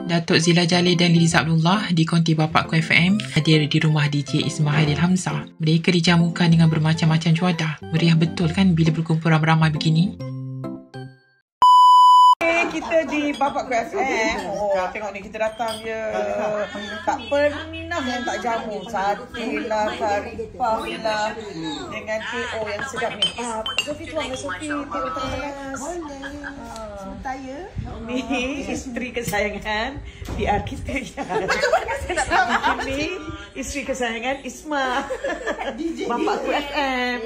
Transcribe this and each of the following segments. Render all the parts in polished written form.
Datuk Zila Jalil dan Liza Abdullah di konti Bapakku FM hadir di rumah DJ Ismail Hamzah. Mereka dijamukan dengan bermacam-macam cuaca. Meriah betul kan bila berkumpul ramai-ramai begini? Kita di Bapakku FM. Tengok ni kita datang je. Tak pernah yang tak jamu. Sate lah, kari puff lah. Dengan TO yang sedap ni. Sofi tuang lah Sofi. TO terpanas. Taya. Ni isteri kesayangan PR kita yang. Ini isteri kesayangan Isma. Bapakku FM.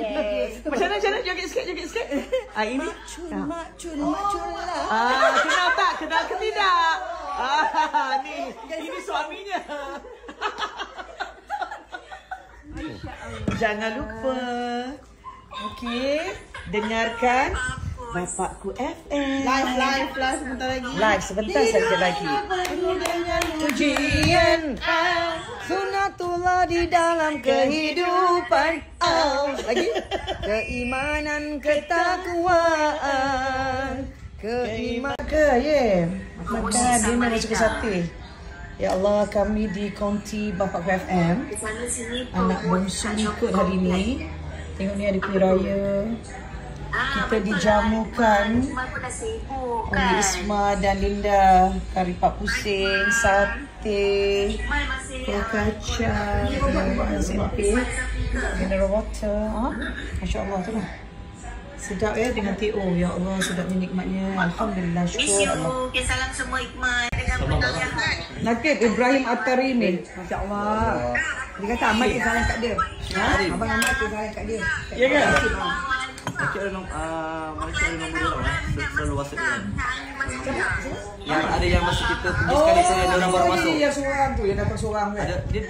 Macam mana joget sikit. Ini cuma kenal tak? Kenal ke tidak? Ini suaminya. Jangan lupa. Okey, dengarkan Bapakku FM. Live sebentar lagi. Live sebentar saja lagi. Ujian sunatullah di dalam kehidupan. Lagi keimanan, ketakwaan. Makan dinner dan suka sate. Ya Allah, kami di konti Bapakku FM. Anak bongsu ikut hari ni. Tengok ni ada kuih raya. Kita dijamukan oleh Isma dan Linda. Kari pak pusing, sate, kuih kacang, SMP, mineral water. Masya Allah tu lah. Sedap ya dengan TO. Ya Allah, sedapnya nikmatnya. Alhamdulillah, syukur Allah. Salam semua Ikmal dengan penangan. Nakib Ibrahim At-Tarimi. Masya Allah. Dia kata Ahmad ke sayang kat dia. Abang Ahmad ke sayang kat dia. Ya ke? Macam ada nombor selalu WhatsApp dia. Yang ada yang masih kita pergi sekali tu yang orang baru masuk. Yang seorang tu, yang datang seorang kan. Ada dia